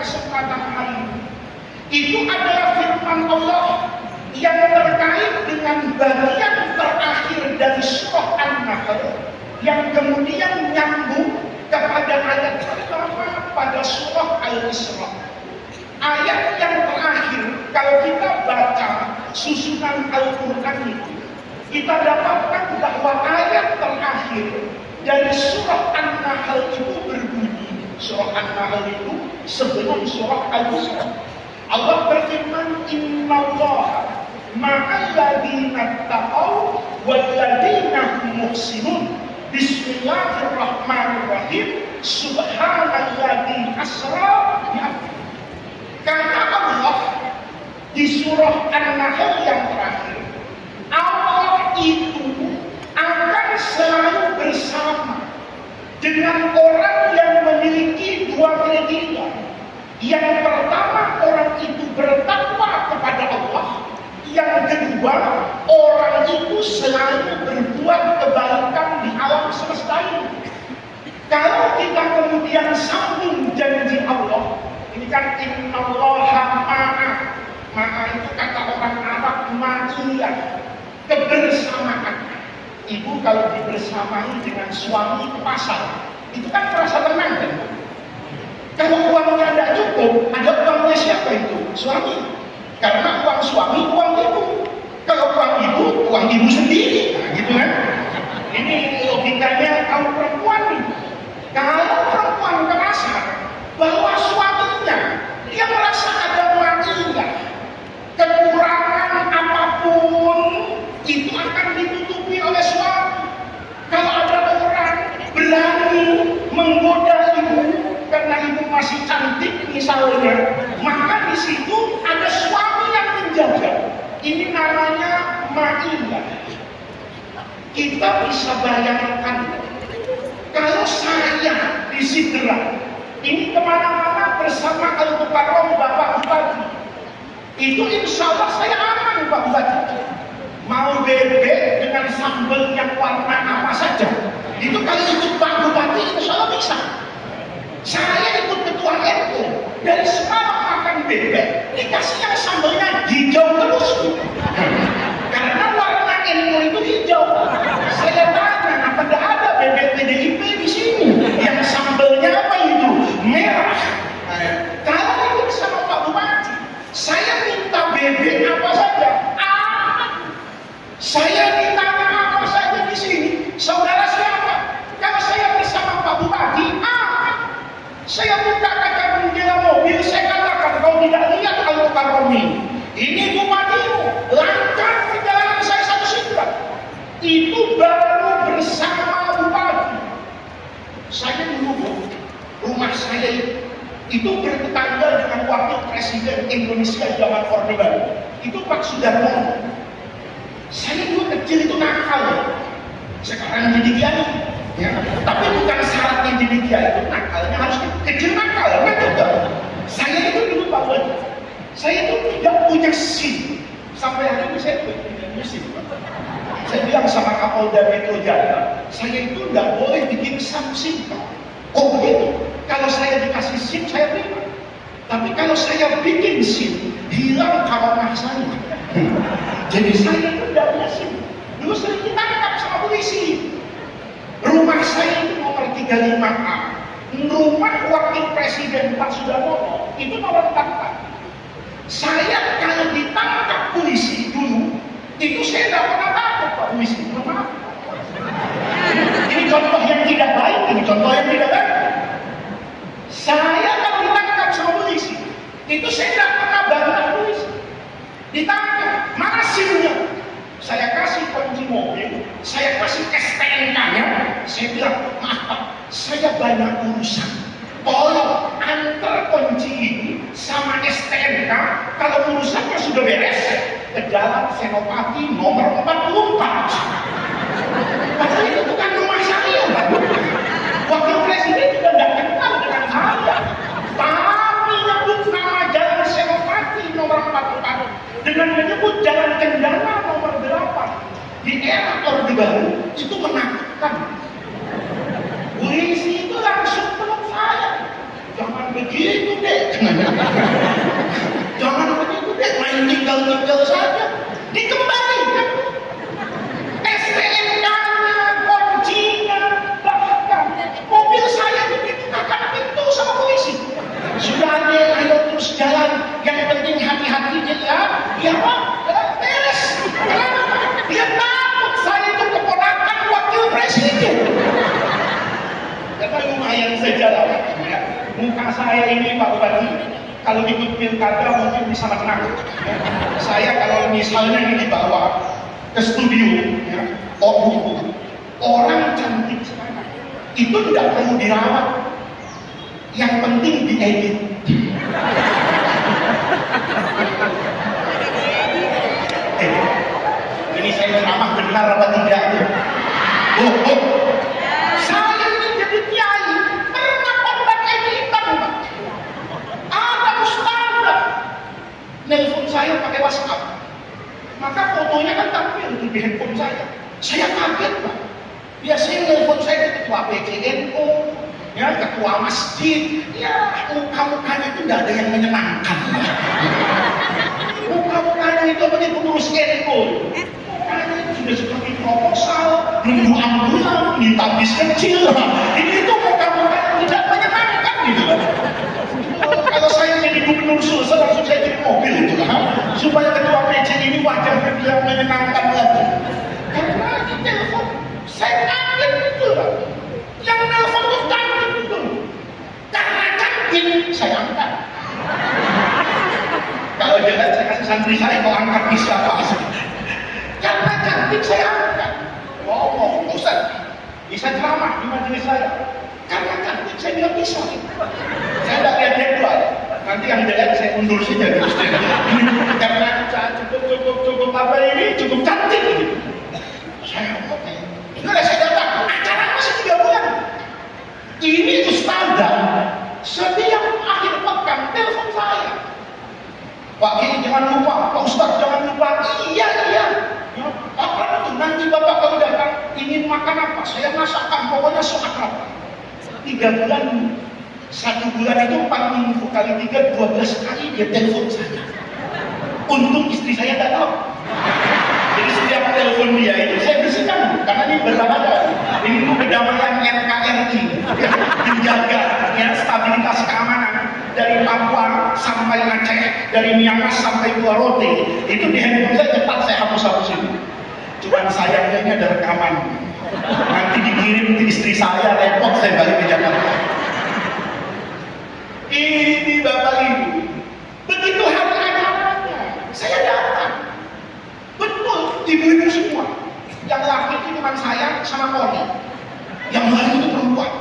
kesempatan hari ini itu adalah firman Allah yang terkait dengan bagian terakhir dari surah An-Nahl yang kemudian nyambung kepada ayat pertama pada surah Al-Isra. Ayat yang terakhir, kalau kita baca susunan Al-Quran itu, kita dapatkan bahwa ayat terakhir dari surah An-Nahl itu berbunyi. Surah An-Nahl itu sebelum surah Al-Isra. Allah berfirman, Innallaha ma'alladzina taqaw walladzina hum muhsinun. Bismillahirrahmanirrahim. Subhanalladzi asra bi'abdihi. Kata Allah di surah An-Nahl yang terakhir, Allah itu akan selalu bersama dengan orang yang memiliki dua kriteria. Yang pertama, orang itu bertakwa kepada Allah. Yang kedua, orang itu selalu berbuat kebaikan di alam semesta ini. Kalau kita kemudian sambung janji Allah, ini kan innallaha ma'a. Ma'a itu kata orang Arab ma'iyah, kebersamaan. Ibu kalau dibersamai dengan suami ke pasar, itu kan merasa tenang kan? Kalau uangnya tidak cukup, ada uangnya siapa itu? Suami. Karena uang suami, uang ibu. Kalau uang ibu sendiri. Nah, gitu kan? Ini logikanya kaum perempuan nih. Kalau perempuan ke pasar, bahwa suaminya, dia merasa ada manila. Kekurangan apapun, itu akan ditutupi oleh suami. Kalau ada orang berani menggoda ibu, karena ibu masih cantik misalnya, maka di situ ada suami yang menjaga. Ini namanya ma'ilah. Kita bisa bayangkan kalau saya disidra, ini kemana-mana bersama Al-Mukarram Bapak Bupati, itu insya Allah saya aman Pak Bupati. Mau bebek dengan sambal yang warna apa saja, itu kalau ikut Pak Bupati insya Allah bisa. Saya ikut ketua RT, dari semalam makan bebek, dikasih yang sambalnya hijau terus. Karena warna NU itu hijau. Saya tanya, apa ada bebek PDIP di sini? Yang sambalnya apa itu? Merah. Kalau ikut sama Pak Bupati, saya minta bebek apa saja, aman. Saya ditanya apa saja di sini, saudara siapa? Kalau saya bersama Pak Bupati, saya buka kaca jendela mobil, saya katakan, kau tidak lihat Al-Mukarram ini bupatimu, lancar perjalanan saya satu sidra. Itu baru bersama bupati. Saya dulu, rumah saya itu bertetangga dengan wakil presiden Indonesia zaman Orde Baru. Itu Pak Sudarmono. Saya dulu kecil itu nakal. Sekarang jadi kiai. Ya, tapi bukan syaratnya jadi kiai itu nakalnya harus kecil nakal, kan juga. Saya itu dulu Pak Wali, saya itu tidak punya SIM. Sampai hari ini saya tidak punya SIM. Saya bilang sama Kapolda Metro Jaya, saya itu tidak boleh bikin SIM. Oh begitu, kalau saya dikasih SIM saya terima. Tapi kalau saya bikin SIM, hilang kawanah saya. Jadi saya itu tidak punya SIM. Dulu sering ditangkap sama polisi. Rumah saya itu nomor 35A. Rumah wakil presiden Pak Sudarmono itu nomor 44. Saya kalau ditangkap polisi dulu, itu saya tidak pernah takut Pak polisi. Maaf. Ini contoh yang tidak baik, ini contoh yang tidak baik. Saya kalau ditangkap sama polisi, itu saya tidak pernah bantah polisi. Ditangkap, mana SIM-nya? Saya kasih kunci mobil, saya kasih STNK-nya, saya bilang, maaf Pak, saya banyak urusan. Tolong antar kunci ini sama STNK, kalau urusannya sudah beres, ke Jalan Senopati nomor 44. Padahal itu bukan rumah saya, Pak. Wakil presiden juga tidak kenal dengan saya. Tapi nyebut nama Jalan Senopati nomor 44 dengan menyebut Jalan Cendana nomor 8 di era Orde Baru itu menakutkan. Polisi itu langsung peluk saya, jangan begitu deh, jangan main tinggal-tinggal saja, dikembalikan STNK-nya, kuncinya, bahkan mobil saya dibukakan pintu sama polisi. Sudah ada, ayo terus jalan, yang penting hati-hati ya Pak, beres. Kenapa? Dia takut saya itu keponakan wakil presiden. Karena lumayan sejalan ya. Muka saya ini Pak Bupati, kalau ikut pilkada mungkin bisa menang. Saya kalau misalnya ini dibawa ke studio, ya, orang cantik sekarang itu tidak perlu dirawat, yang penting diedit. Ini saya ceramah benar apa tidak? Saya ini jadi kiai, pernah kontak editan, ada ustaz nelpon saya pakai WhatsApp, maka fotonya kan tampil di handphone saya. Saya kaget Pak. Biasanya nelpon saya ke ketua PCNU, ya ketua masjid, ya muka-mukanya itu tidak ada yang menyenangkan. Muka-mukanya itu begitu pengurus NU. Mukanya itu sudah seperti proposal, nunggu ambulan, minta bis kecil. Ini itu muka-muka yang tidak menyenangkan gitu. Kalau saya jadi gubernur Sulsel, langsung saya jadi mobil itu supaya ketua PC ini wajahnya biar menyenangkan lagi. Karena di telepon saya kaget gitu Pak. Yang telepon itu cantik gitu. Karena cantik saya angkat. Kalau jangan saya kasih santri saya, kau angkat bisa apa? Karena cantik saya angkat. Ngomong, Ustaz, bisa ceramah di majelis saya. Karena cantik saya bilang bisa. Saya tidak lihat jadwal. Nanti yang jelek saya undur saja. Karena cukup apa ini, cukup cantik. Saya ngomong, sudah saya datang. Acara masih 3 bulan. Ini ustazah setiap akhir pekan telepon saya. Pak Kiai jangan lupa, Pak Ustaz jangan lupa. Iya. Ya, apa itu nanti Bapak kalau datang ingin makan apa? Saya masakkan, pokoknya soal apa? 3 bulan, 1 bulan itu 4 minggu kali 3, 12 kali dia telepon saya. Untung istri saya tidak tahu. Jadi setiap telepon dia itu saya bersihkan, karena ini berbahaya. Ini kedamaian NKRI, menjaga ya, stabilitas keamanan dari Papua sampai Aceh, dari Myanmar sampai Pulau Rote. Itu di handphone saya cepat saya hapus ini. Cuman sayangnya ini ada rekaman. Nanti dikirim ke istri saya, repot saya balik ke Jakarta. Ini Bapak Ibu, begitu hari acaranya, saya datang. Betul, ibu-ibu semua. Yang laki itu cuma saya sama Koni. Yang lain itu perempuan.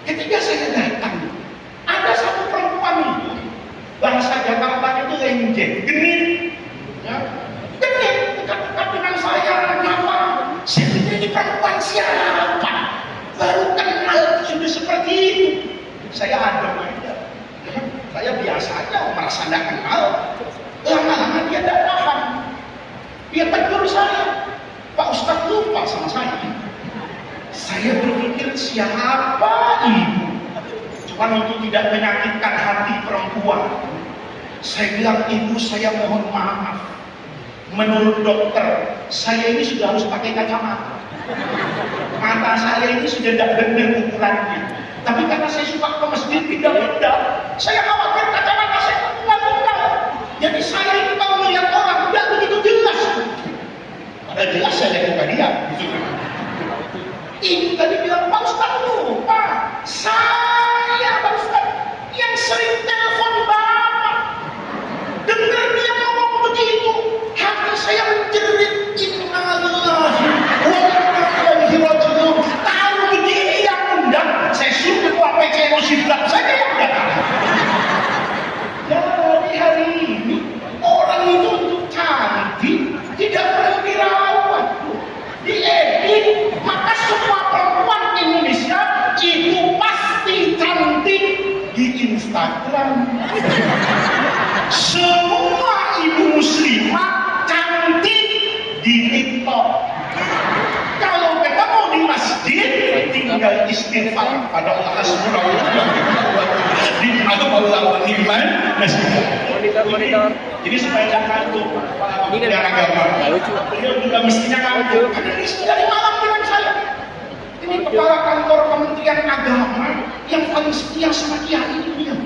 Ketika saya datang, ada satu perempuan itu, bahasa Jakarta itu lenjeng, genit. Ya. Genit, dekat-dekat dengan saya, nyapa. Saya pikir ini perempuan siapa? Baru kenal sudah seperti itu. Saya adem aja. Saya biasa aja, merasa tidak kenal. Lama-lama dia tidak paham. Dia tegur saya, Pak Ustadz lupa sama saya. Saya berpikir siapa ibu? Cuma untuk tidak menyakitkan hati perempuan, saya bilang ibu saya mohon maaf. Menurut dokter, saya ini sudah harus pakai kacamata. Mata saya ini sudah tidak benar ukurannya. Tapi karena saya suka ke masjid pindah-pindah, saya khawatir kacamata saya tunggal-tunggal. Jadi saya ini kalau melihat orang tidak begitu jelas. Padahal jelas saya lihat muka dia. Ibu tadi bilang, Pak Ustadz lupa. Saya Pak Ustadz yang sering telepon Bapak. Dengar dia ngomong begitu, hati saya menjerit. Innalillahi wa inna ilaihi raji'un. Tahu begini yang undang, saya suruh ketua PCNU Siblat saja yang datang. Jadi hari ini orang itu untuk cantik tidak perlu dirawat, diedit, maka semua perempuan Indonesia itu pasti cantik di Instagram. Semua ibu muslimah cantik di TikTok. Kalau ketemu di masjid tinggal istighfar pada Allah Subhanahu wa taala. Di Allah wa ni'mal nasib. Monitor. Jadi supaya tidak ngantuk para kementerian agama, beliau juga mestinya ngantuk. Karena ini dari malam dengan saya. Ini kepala kantor kementerian agama yang paling setia sama kiai ini dia.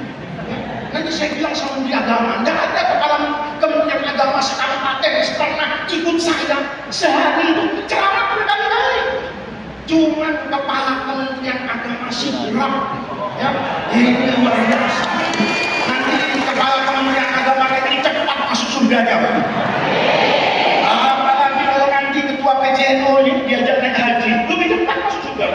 Nanti saya bilang sama Menteri Agama, tidak ada kepala kementerian agama sekabupaten pernah ikut saya sehari itu ceramah berkali-kali. Cuman kepala kementerian agama siram, ya, ini luar biasa. Nanti kepala kementerian agama ini cepat masuk surganya. Apalagi kalau nanti ketua PJNO diajak naik haji, lebih cepat masuk surga.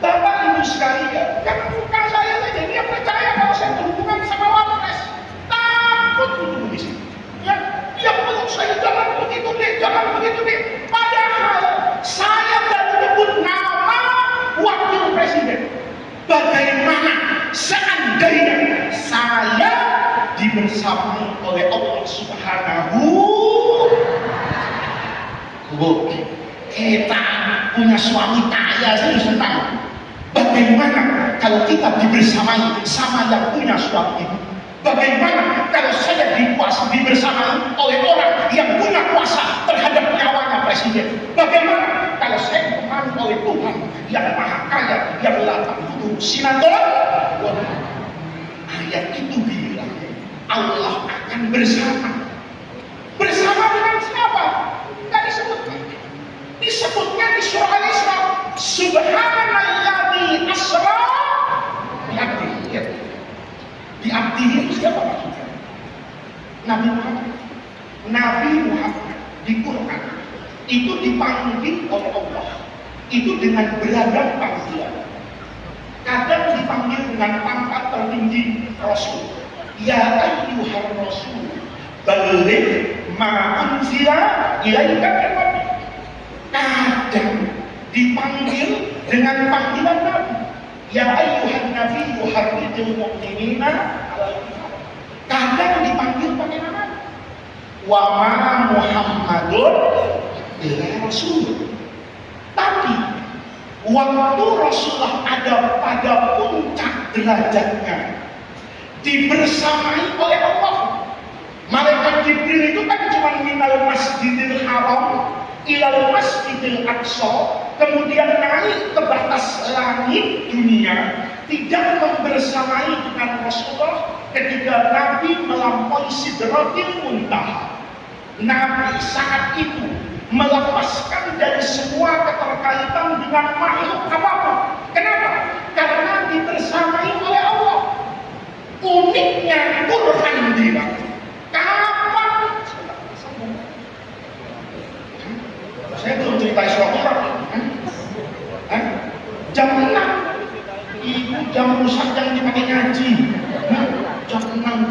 Bapak Ibu sekalian, yang bukan saya saja, dia percaya kalau saya berhubungan sama Wapres, takut duduk di sini. Ya, dia peluk saya, jangan begitu deh, jangan begitu deh. Padahal saya baru menyebut nama wakil presiden. Bagaimana seandainya saya dibersamai oleh Allah Subhanahu wa Ta'ala. Kita punya suami kaya saya senang. Bagaimana kalau kita dibersamai sama yang punya suami? Bagaimana kalau saya dibersamai oleh orang yang punya kuasa terhadap nyawanya presiden? Bagaimana kalau saya ditemani oleh Tuhan yang maha kaya, yang la ta'khudhuhu sinatun wa la nawm? Ayat itu bilang Allah akan bersama. Bersama dengan siapa? Tidak disebutkan. Disebutnya di surah Al-Isra, Subhanalladzi asra bi'abdihi. Bi'abdihi itu siapa maksudnya? Nabi Muhammad. Nabi Muhammad di Quran itu dipanggil oleh Allah itu dengan beragam panggilan. Kadang dipanggil dengan pangkat tertinggi Rasul. Ya ayyuhar Rasul, balligh ma unzila ilaika min rabbik. Kadang dipanggil dengan panggilan Nabi. Ya ayyuhan Nabi yuharridul mu'minina alal kitab. Kadang dipanggil pakai nama. Wa ma Muhammadun illa rasul. Tapi waktu Rasulullah ada pada puncak derajatnya, dibersamai oleh Allah. Malaikat Jibril itu kan cuma minal masjidil haram ilal masjidil aqsa, kemudian naik ke batas langit dunia, tidak membersamai dengan Rasulullah ketika Nabi melampaui Sidratil Muntaha. Nabi saat itu melepaskan dari semua keterkaitan dengan makhluk apapun. Kenapa? Karena dibersamai oleh Allah. Uniknya Quran bilang, kapan? Saya belum cerita surah Quran. Jam 6 ibu jam rusak yang dipakai ngaji. Jam 6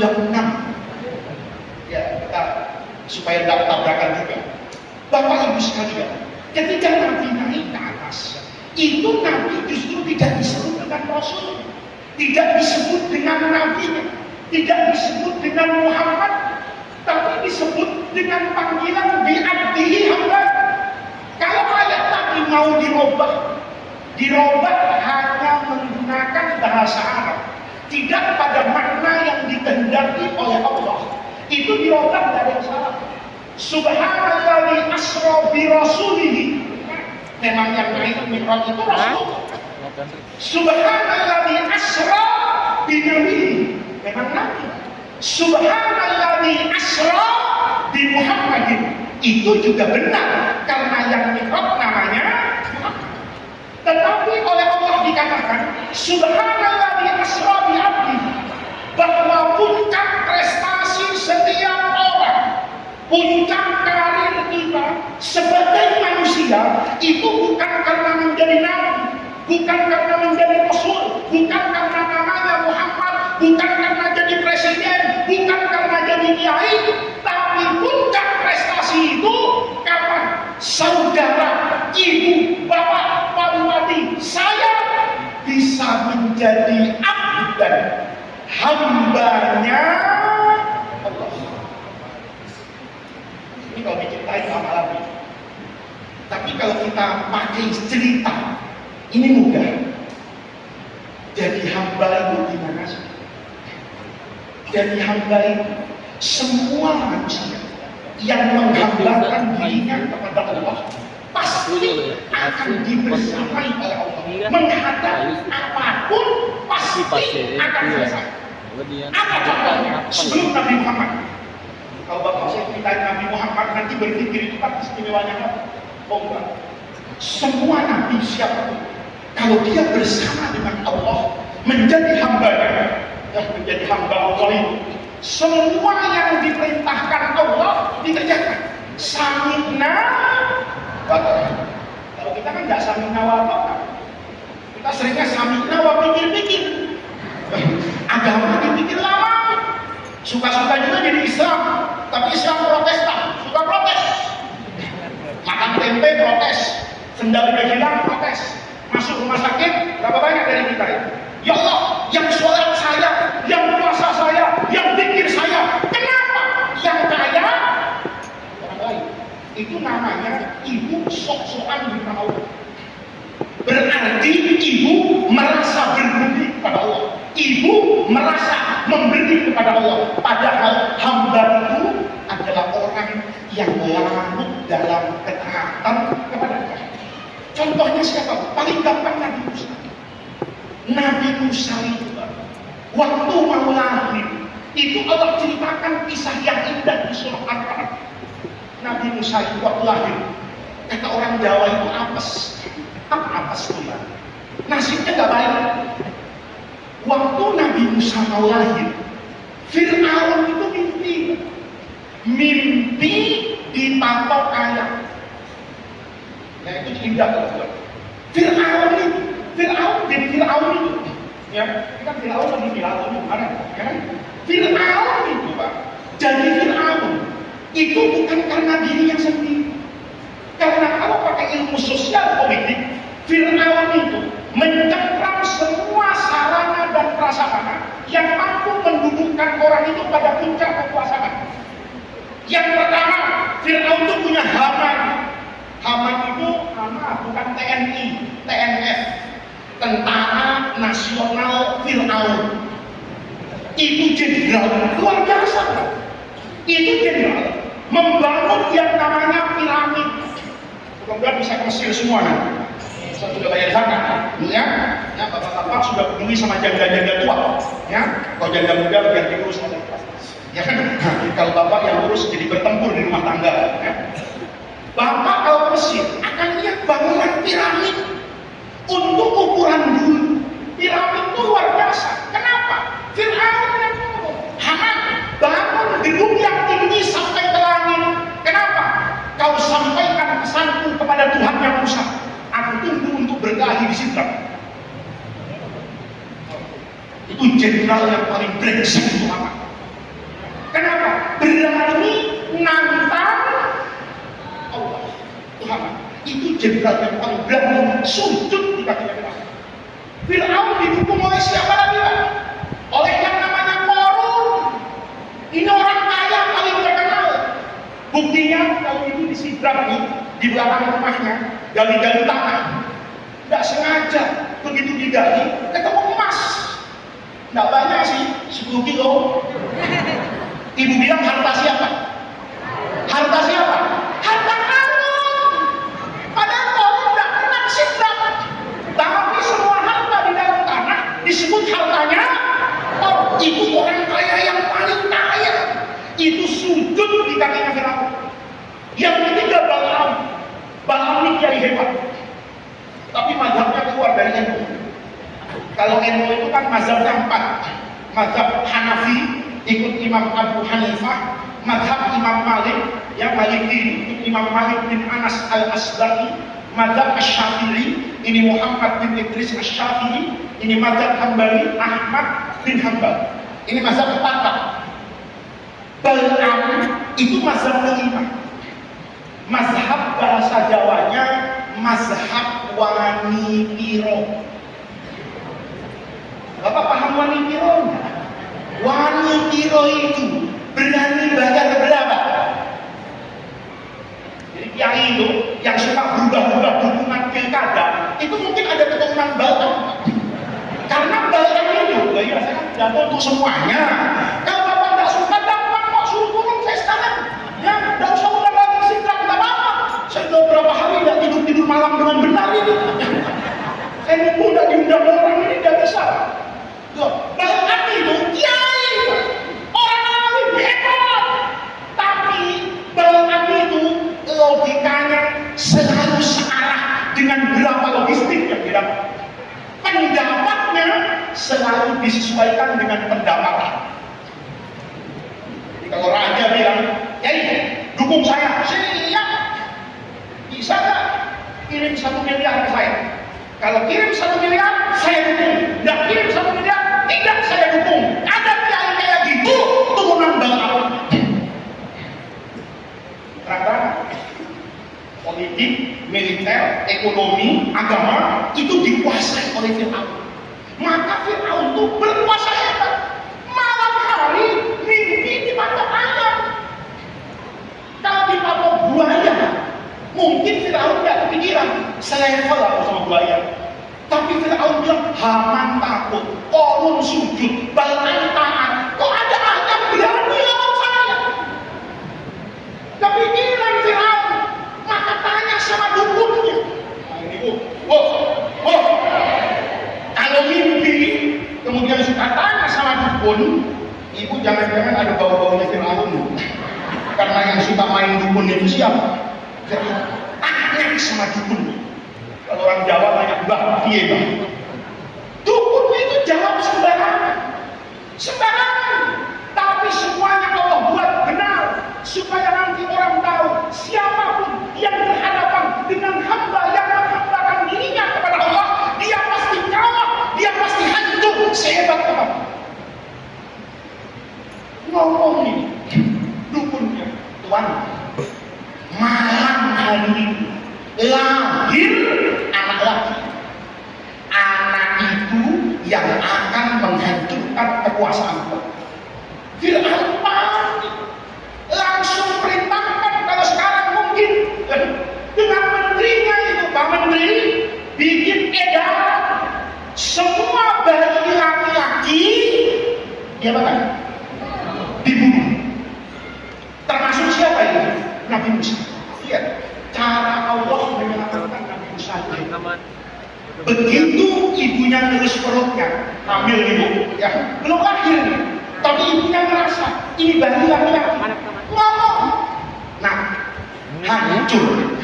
ya, kita supaya tidak tabrakan juga. Bapak Ibu sekalian, ketika Nabi naik ke atas, itu Nabi justru tidak disebut dengan Rasul, tidak disebut dengan Nabi, tidak disebut dengan Muhammad, tapi disebut dengan panggilan bi'abdihi hamba. Kalau ayat tadi mau dirubah hanya menggunakan bahasa Arab, tidak pada makna yang dikehendaki oleh Allah, itu dirubah dari salah. Subhanalladzi asra bi rasulihi. Memang yang naik mi'raj itu Rasul. Subhanalladzi asra bi nabihi. Memang Nabi. Subhanalladzi asra bi Muhammadin. Itu juga benar karena yang mi'raj namanya Muhammad. Tetapi oleh Allah dikatakan Subhanalladzi asra bi abdihi, bahwa puncak prestasi setiap orang, puncak karir kita sebagai manusia itu bukan karena menjadi nabi, bukan karena menjadi rasul, bukan karena namanya Muhammad, bukan karena jadi presiden, bukan karena jadi kiai, tapi puncak prestasi itu kapan saudara, ibu, bapak, pak bupati, saya bisa menjadi abd dan hambanya Allah. Ini kalau diceritain lama lagi. Tapi kalau kita pakai cerita, ini mudah. Jadi hamba itu gimana sih? Jadi hamba itu semua manusia yang menghambakan dirinya kepada Allah pasti akan dibersamai oleh Allah. Menghadapi apapun pasti akan selesai. Apa contohnya? Sebelum Nabi Muhammad, kalau bapak saya ceritain Nabi Muhammad nanti berpikir itu kan istimewanya apa? Oh enggak. Semua Nabi siapapun, kalau dia bersama dengan Allah menjadi hambanya, menjadi hamba Allah itu, semua yang diperintahkan Allah dikerjakan. Sami'na wa ta'ana. Kalau kita kan nggak sami'na wa ta'ana, kita seringnya sami'na wa pikir-pikir. Agama dipikir lama, suka-suka juga jadi Islam, tapi Islam Protestan, suka protes. Makan tempe protes, sendal udah hilang protes, masuk rumah sakit berapa banyak dari kita ya? Ya Allah, yang sholat saya, yang puasa saya, yang zikir saya, kenapa? Yang kaya orang lain. Itu namanya ibu sok-sokan di depan Allah. Berarti ibu merasa berbudi kepada Allah. Ibu merasa memberi kepada Allah. Padahal hamba itu adalah orang yang larut dalam ketaatan kepada Allah. Contohnya siapa? Paling gampang Nabi Musa. Nabi Musa itu waktu mau lahir itu Allah ceritakan kisah yang indah di surah Al-Qamar. Nabi Musa itu waktu lahir, kata orang Jawa itu apes. Apa apes itu? Nasibnya gak baik. Waktu Nabi Musa mau lahir, Fir'aun itu mimpi dipatok ayam. Ya itu indah teman-teman. Fir'aun itu, ya kan Fir'aun lagi Fir'aun kemarin, ya kan? Fir'aun itu Pak, jadi Fir'aun itu bukan karena dirinya sendiri. Karena kalau pakai ilmu sosial politik, Fir'aun itu mencengkram semua sarana dan prasarana yang mampu mendudukkan orang itu pada puncak kekuasaan. Yang pertama, Fir'aun itu punya Haman. Haman itu bukan TNI, TNF, Tentara Nasional Fir'aun. Itu jenderal luar biasa. Itu jenderal membangun yang namanya piramid. Mudah-mudahan bisa ke Mesir semua nanti. Saya sudah bayar zakat, ya. Ya, bapak-bapak sudah peduli sama janda-janda tua, ya. Kalau janda muda biar diurus sama ya kan. Kalau bapak yang urus jadi bertempur di rumah tangga, ya. Bapak kalau ke Mesir akan lihat bangunan piramid untuk ukuran dulu. Piramid itu luar biasa. Kenapa? Fir'aun yang ngomong, Haman bangun gedung yang tinggi sampai ke langit. Kenapa? Kau sampaikan pesanku kepada Tuhan yang Musa. Aku tunggu untuk berkelahi di Sidra. Itu jenderal yang paling brengsek itu Haman. Kenapa? Berani nantang Allah. Tuhan. Itu jenderal yang paling berani sujud di kakinya Fir'aun. Fir'aun didukung oleh siapa lagi Pak? Oleh yang namanya Korun. Ini orang kaya paling terkenal. Buktinya kalau itu di Sidra di belakang rumahnya gali-gali tanah. Tidak sengaja begitu digali ketemu emas. Tidak banyak sih, 10 kilo. Ibu bilang harta siapa? Harta siapa? Harta Karun. Padahal Korun tidak pernah Sidra. Tapi semua harta di dalam tanah disebut hartanya. Oh, itu orang kaya yang paling kaya. Itu sujud di kakinya Fir'aun. Yang ketiga Balaam. Balaam ini kiai hebat. Tapi mazhabnya keluar dari NU. Kalau NU itu kan mazhabnya 4. Mazhab Hanafi ikut Imam Abu Hanifah, mazhab Imam Malik yang Maliki ikut Imam Malik bin Anas al-Asbari, mazhab Asy-Syafi'i ini Muhammad bin Idris Asy-Syafi'i, ini mazhab Hambali Ahmad bin Hambal. Ini mazhab 4. Balaam itu mazhab kelima. Mazhab bahasa Jawanya mazhab Wani Piro. Bapak paham Wani Piro? Wani Piro itu berani bayar berapa? Jadi kiai itu yang suka berubah-ubah dukungan pilkada itu mungkin ada keturunan Balaam. Karena Balaam itu, ya saya kan jatuh untuk semuanya. Kalau tidur malam dengan benar ini. Saya mudah diundang orang ini tidak bisa. Bahkan itu kiai, orang hebat, tapi bahkan itu logikanya selalu searah dengan berapa logistik yang didapat. Pendapatnya selalu disesuaikan dengan pendapatan. Jadi kalau raja bilang, "Kiai, dukung saya," siap. Bisa nggak kirim 1 miliar ke saya? Kalau kirim 1 miliar, saya dukung. Nggak kirim 1 miliar, tidak saya dukung. Ada kiai kayak gitu, turunan bangsa. Terang-terang, politik, militer, ekonomi, agama itu dikuasai oleh Fir'aun. Maka Fir'aun itu berkuasa hebat. Malam hari mimpi dipatok ayam. Kalau dipatok buaya, mungkin Fir'aun tidak kepikiran selevel aku sama buaya. Tapi Fir'aun bilang, Haman takut, Korun sujud, Balkan taat. Kok ada ayam berani lawan saya? Kepikiran Fir'aun, maka tanya sama dukunnya. Nah ini kalau mimpi, kemudian suka tanya sama dukun, ibu jangan-jangan ada bau-baunya Fir'aun. Karena yang suka main dukun itu siapa? Jadi tanya sama dukun. Kalau orang Jawa tanya, "Mbah, piye, Mbah?" Dukun itu jawab sembarangan. Tapi semuanya Allah buat benar supaya nanti orang tahu siapapun yang berhadapan dengan hamba yang menghambakan dirinya kepada Allah, dia pasti kalah, dia pasti hancur sehebat apa. Ngomong ini dukunnya, "Tuan, malam hari ini lahir anak laki. Anak itu yang akan menghancurkan kekuasaan Tuhan." Fir'aun panik, langsung perintahkan, kalau sekarang mungkin dengan menterinya itu, Pak Menteri bikin edaran semua bayi laki-laki dia makan dibunuh. Termasuk siapa itu? Nabi Musa. Lihat cara Allah menyelamatkan Nabi Musa. Begitu ibunya ngurus perutnya, hamil ibu, ya belum lahir, tapi ibunya ngerasa ini bayi laki-laki, ngomong, nah hancur.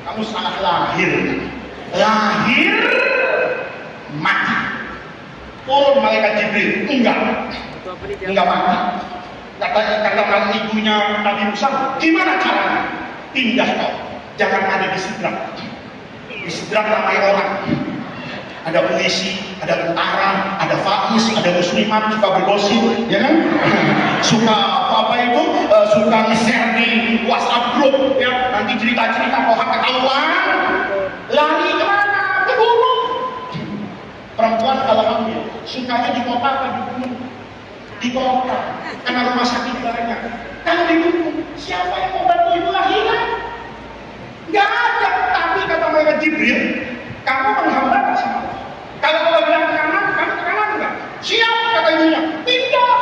Kamu salah lahir mati. Turun malaikat Jibril, enggak mati. Kata ibunya Nabi Musa, gimana caranya? Pindah kau, jangan ada di Sidrak. Di Sidrak ramai orang. Ada polisi, ada tentara, ada faiz, ada muslimat, suka bergosip, ya kan? Suka suka nge-share di WhatsApp group, ya. Nanti cerita-cerita kohak ketahuan. Lari kemana? Ke gunung. Perempuan kalau hamil, sukanya di kota apa di gunung? Di kota, karena rumah sakit banyak. Kalau di gunung, siapa yang mau bantu ibu lahiran? Nggak ada. Tapi kata mereka Jibril, kamu menghamba tak sama? Kalau kau bilang ke kanan, kamu ke kanan enggak? Siap, kata ibunya. Pindah.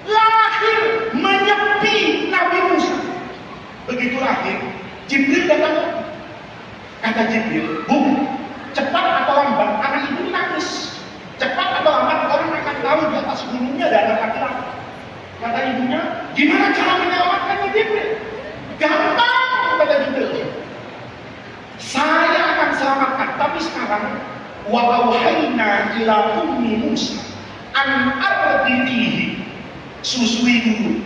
Lahir menyepi Nabi Musa. Begitu lahir, Jibril datang. Kata Jibril, "Bu, cepat atau lambat anak ibu nangis. Cepat atau lambat orang akan tahu di atas gunungnya ada anak laki-laki." Kata ibunya, "Gimana cara menyelamatkannya, Jibril?" "Gampang," kata Jibril. "Saya akan selamatkan, tapi sekarang wa auhayna ila ummi Musa an ardihi." Susui dulu.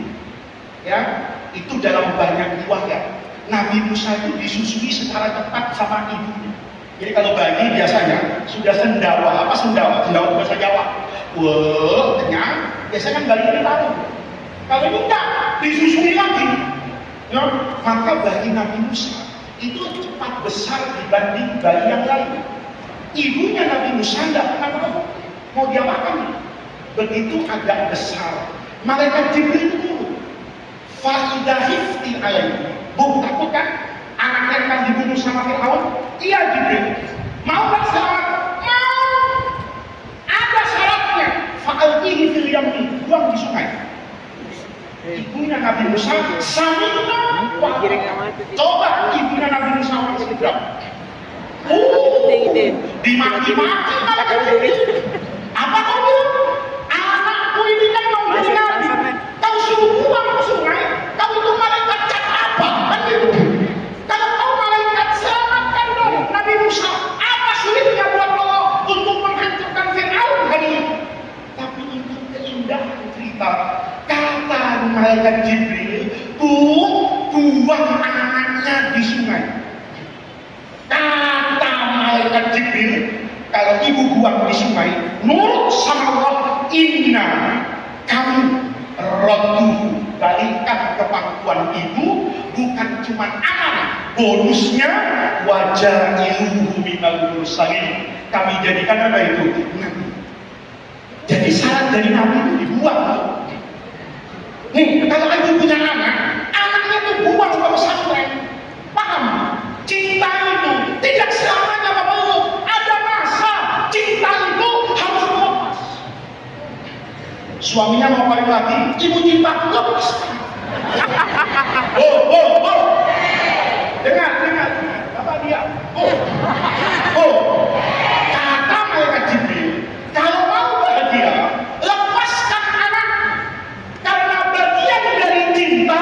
Ya, itu dalam banyak riwayat Nabi Musa itu disusui secara cepat sama ibunya. Jadi kalau bayi biasanya sudah sendawa, apa sendawa? Sendawa bahasa Jawa. Wah, kenyang. Biasanya kan bayi ini tahu. Kalau ini enggak, disusui lagi. Ya, maka bayi Nabi Musa itu cepat besar dibanding bayi yang lain. Ibunya Nabi Musa enggak pernah tahu mau diapakan. Begitu agak besar, malaikat Jibril itu dulu. Faidah hifti alaihi. Bu, takut kan? Anaknya akan dibunuh sama Fir'aun? Iya Jibril. Mau nggak selamat? Mau. Ada syaratnya. Fa'alqihi fil yammi. Buang di sungai. Ibunya Nabi Musa, Samina. Coba ibunya Nabi Musa berapa? Dimaki-maki malaikat Jibril. Apa kau bilang? Anakku ini kan mau jadi nabi. Kau suruh buang ke sungai. Kau itu malaikat cat apa? Kan gitu. Kalau kau malaikat selamatkan dong Nabi Musa. Apa sulitnya buat Allah untuk menghancurkan Fir'aun hari ini? Tapi itu keindahan cerita. Kata malaikat Jibril, buang anaknya di sungai. Kata malaikat Jibril, kalau ibu buang di sungai, nurut sama Allah, inna kami rotuhu, balikan ke pangkuan ibu, bukan cuma anak, bonusnya wajah iluhu minal mursalin. Kami jadikan apa itu? Nabi. Jadi syarat dari Nabi itu dibuang. Nih, kalau ibu punya anak, anaknya tuh buang ke pesantren. Paham? Cinta itu tidak selamanya memeluk. Ada masa cinta itu harus melepas. Suaminya mau kawin lagi, ibu cinta lepas. Dengar. Bapak diam. Kata malaikat Jibril, kalau mau bahagia, lepaskan anak. Karena bagian dari cinta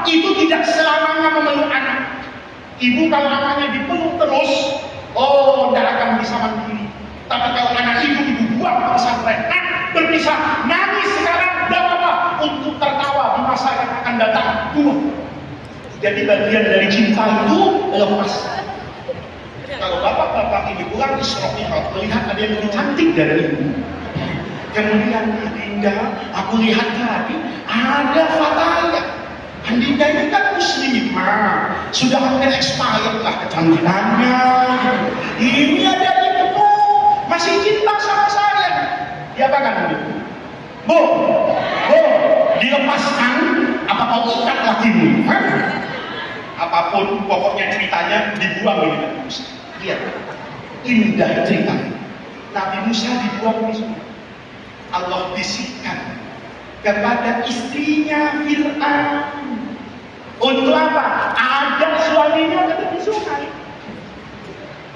itu tidak selamanya memeluk anak. Ibu kalau anaknya dipeluk terus, tidak akan bisa mandiri. Tapi kalau anak ibu buang ke pesantren, berpisah, nangis sekarang, tidak apa-apa, untuk tertawa di masa yang akan datang. Jadi bagian dari cinta itu lepas. Kalau bapak-bapak ini pulang di Isra Mi'raj, melihat ada yang lebih cantik dari ibu. Kemudian Dinda, aku lihat tadi ada Fataya. Dinda ini kan muslimah, sudah hampir expired lah kecantikannya. Ini ada ibu masih cinta sama saya. Dia apa kan ibu? Bu, dilepaskan apa kau ikat lakimu? Apapun pokoknya ceritanya dibuang ini Nabi Musa. Lihat, indah ceritanya. Nabi Musa dibuang di sungai. Allah bisikkan kepada istrinya Fir'aun. Untuk apa? Ada suaminya ke tepi sungai.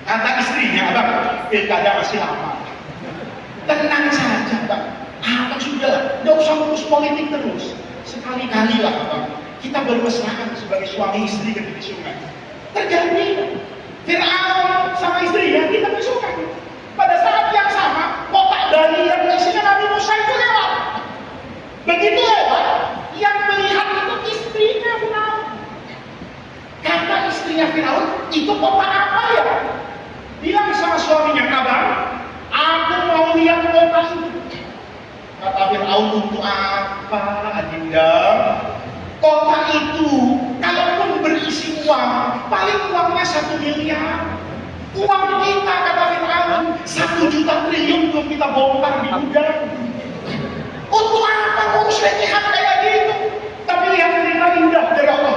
Kata istrinya, Abang, pilkada masih lama. Tenang saja, Bang. Abang sudah, tidak usah ngurus politik terus. Sekali-kali lah, Abang. Kita bermesraan sebagai suami istri ke tepi sungai. Terjadi. Fir'aun sama istrinya kita tepi sungai. Pada saat yang sama, kotak Bali yang isinya Nabi Musa itu lewat. Begitu lewat, yang melihat itu istrinya Firaun. Kata istrinya Firaun, itu kotak apa ya? Bilang sama suaminya, Abang, aku mau lihat kotak itu. Kata Firaun, untuk apa, Adinda? Kotak itu, kalaupun berisi uang, paling uangnya 1 miliar. Uang kita, kata Fir'aun, 1 juta triliun belum kita bongkar di gudang. Untuk apa ngurus recehan kayak gitu? Tapi lihat cerita indah dari Allah.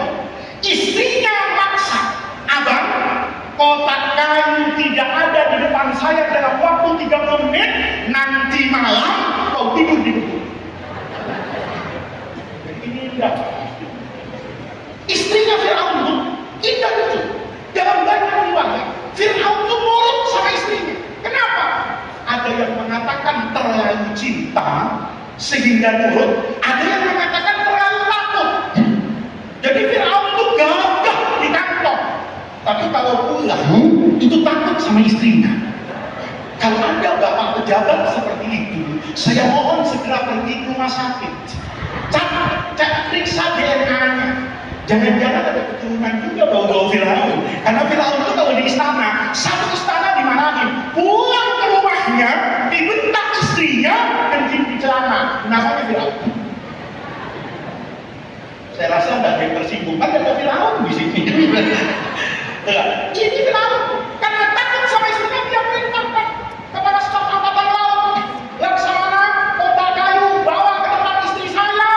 Istrinya maksa, Abang, kotak kayu tidak ada di depan saya dalam waktu 30 menit, nanti malam kau tidur di kebun. Ini indah. Istrinya Fir'aun itu indah itu. Dalam banyak riwayat, Fir'aun itu nurut sama istrinya. Kenapa? Ada yang mengatakan terlalu cinta sehingga nurut, ada yang mengatakan terlalu takut. Jadi Fir'aun itu gagah di kantor, tapi kalau pulang itu takut sama istrinya. Kalau ada bapak pejabat seperti itu, saya mohon segera pergi ke rumah sakit, cek periksa DNA-nya. Jangan-jangan ada keturunan juga bau-bau Fir'aun. Karena Fir'aun itu kalau di istana, satu istana dimarahin, pulang ke rumahnya, dibentak istrinya, kencing di celana. Namanya Fir'aun. Saya rasa tidak ada yang tersinggung, kan ada Fir'aun di sini. Ini Fir'aun, karena takut sama istrinya, dia perintahkan kepada staf angkatan laut, Laksamana, kotak kayu, bawa ke tempat istri saya.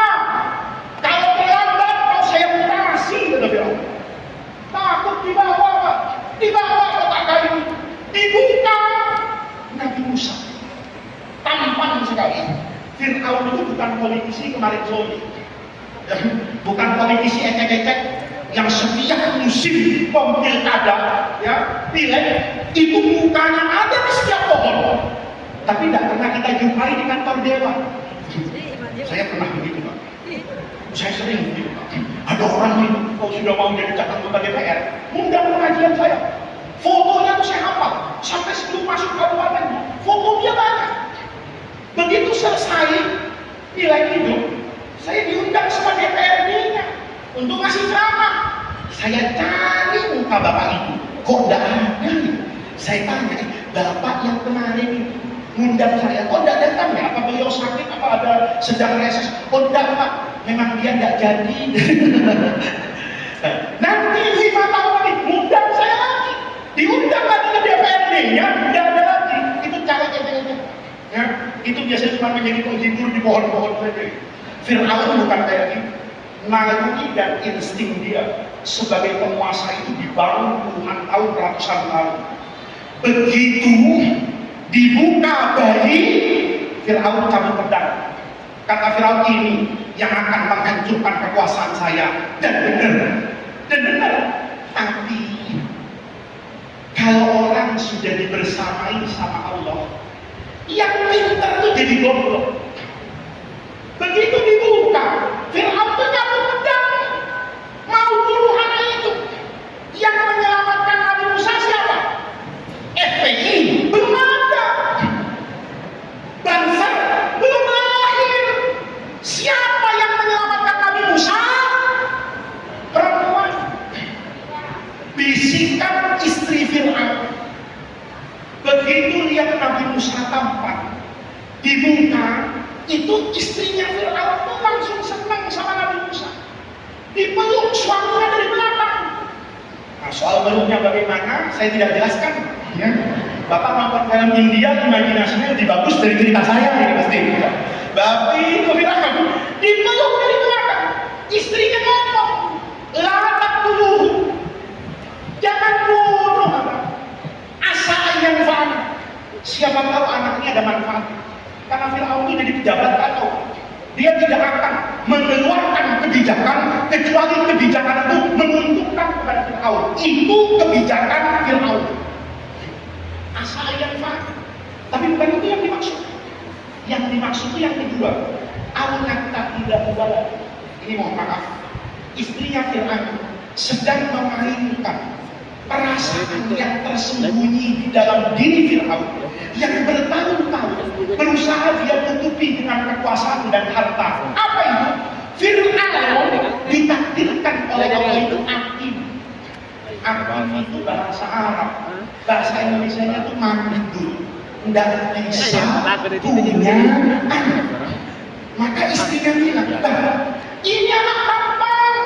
Kalau terlambat, mau saya mutasi, kata Fir'aun. Takut dibawa, Pak. Dibawa kotak kayu, dibuka. Nabi Musa tampan sekali. Fir'aun itu bukan politisi kemarin sore, bukan politisi ecek-ecek yang setiap musim pilkada ya pilek, itu mukanya ada di setiap pohon, tapi tidak pernah kita jumpai di kantor dewan. Saya pernah begitu Pak. Saya sering begitu Pak. Ada orang itu, kalau sudah mau jadi calon anggota DPR, undang pengajian saya. Fotonya tuh saya hafal, sampai sebelum masuk kabupaten, foto dia banyak. Begitu selesai nilai hidup, saya diundang sama DPRD-nya untuk ngasih ceramah. Saya cari muka bapak itu, kok tidak ada? Saya tanya, bapak yang kemarin itu ngundang saya, kok tidak datang ya? Apa beliau sakit? Apa ada sedang reses? Oh tidak Pak, memang dia tidak jadi. Nanti 5 tahun lagi, ngundang saya lagi, diundang lagi ke DPRD-nya, tidak ada lagi. Itu cara ente-ente. Ya, itu biasanya cuma menjadi penghibur di pohon-pohon saja. Fir'aun bukan kayak gitu. Naluri dan insting dia sebagai penguasa itu dibangun puluhan tahun, ratusan tahun. Begitu dibuka bayi, Fir'aun cabut pedang. Kata Fir'aun, ini yang akan menghancurkan kekuasaan saya. Dan benar. Tapi kalau orang sudah dibersamai sama Allah, yang pintar itu jadi goblok. Begitu dibuka, Fir'aun itu cabut pedang, mau bunuh anak itu. Yang menyelamatkan Nabi Musa siapa? FPI belum ada, Banser belum lahir. Siapa yang menyelamatkan Nabi Musa? Perempuan. Bisikan istri Fir'aun. Begitu lihat Nabi Musa tampan dibuka, itu istrinya Fir'aun itu langsung senang sama Nabi Musa, dipeluk suaminya dari belakang. Nah, soal peluknya bagaimana saya tidak jelaskan ya. Bapak nonton film India, imajinasinya lebih bagus dari cerita saya ini pasti ya. Bapak itu Fir'aun dipeluk dari belakang, istrinya ngomong, latak dulu, jangan bunuh asa yang faham. Siapa tahu anaknya ada manfaat. Karena Fir'aun itu jadi pejabat atau dia tidak akan mengeluarkan kebijakan kecuali kebijakan itu menguntungkan kepada Fir'aun. Itu kebijakan Fir'aun. Asa yang faham. Tapi bukan itu yang dimaksud. Yang dimaksud itu yang kedua. Al-Nakta tidak ubah. Ini mohon maaf. Istrinya Fir'aun sedang memainkan perasaan yang tersembunyi di dalam diri Fir'aun yang bertahun-tahun berusaha dia tutupi dengan kekuasaan dan harta. Apa itu? Fir'aun ditakdirkan oleh Allah itu aktif. Aktif itu bahasa Arab, bahasa Indonesia-nya itu mandul, tidak bisa punya anak. Maka istrinya bilang, ini anak tampang,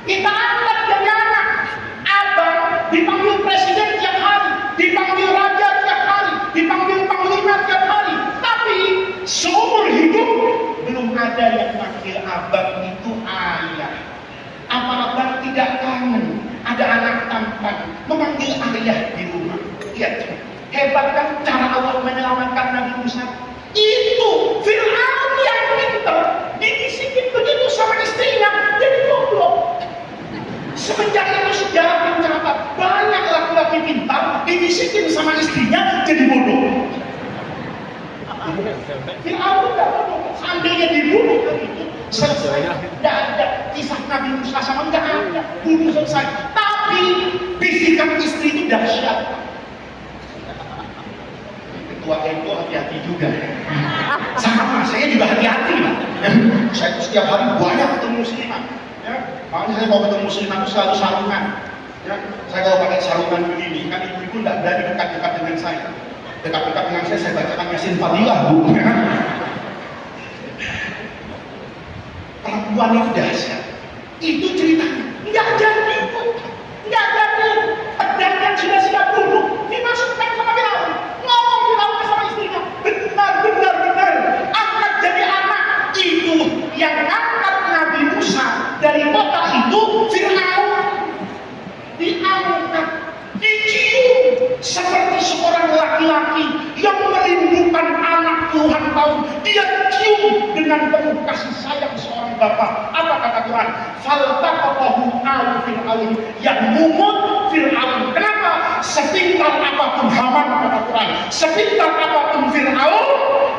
kita angkat jadi anak. Abang dipanggil presiden tiap hari, dipanggil raja tiap hari, dipanggil panglima tiap hari, tapi seumur hidup belum ada yang manggil abang itu ayah. Apa abang tidak kangen ada anak tampan memanggil ayah di rumah? Lihat, hebat kan cara Allah menyelamatkan Nabi Musa. Itu Fir'aun yang pintar, dibisikin begitu sama istrinya, jadi goblok. Semenjak itu sejarah mencatat banyak laki-laki pintar dibisikin sama istrinya jadi bodoh. Fir'aun tidak bodoh. Seandainya dibunuh begitu selesai. Tidak ada kisah Nabi Musa sama, tidak ada. Bunuh selesai. Tapi bisikan istri itu dahsyat. Ketua itu hati-hati juga. Sama, saya juga hati-hati. Saya setiap hari banyak ketemu muslimah. Ya, makanya saya mau ketemu muslimah itu selalu sarungan. Ya, saya kalau pakai sarungan begini, kan ibu-ibu tidak berani dekat-dekat dengan saya. Dekat-dekat dengan saya bacakan Yasin Fadilah, Bu. Ya. Perempuan itu dahsyat. Itu ceritanya. Nggak jadi, Bu. Nggak jadi. Pedang yang sudah siap bunuh dimasukkan sama Fir'aun. Ngomong Fir'aun sama istrinya. Benar. Angkat jadi anak. Itu yang angkat Nabi Musa dari kota itu Fir'aun. Diangkat, dicium seperti seorang laki-laki yang merindukan anak puluhan tahun. Dia cium dengan penuh kasih sayang seorang bapak. Apa kata Tuhan? Faltaqatahu alu Fir'aun, yang mumut Fir'aun. Kenapa? Sepi Sepintar apapun Fir'aun,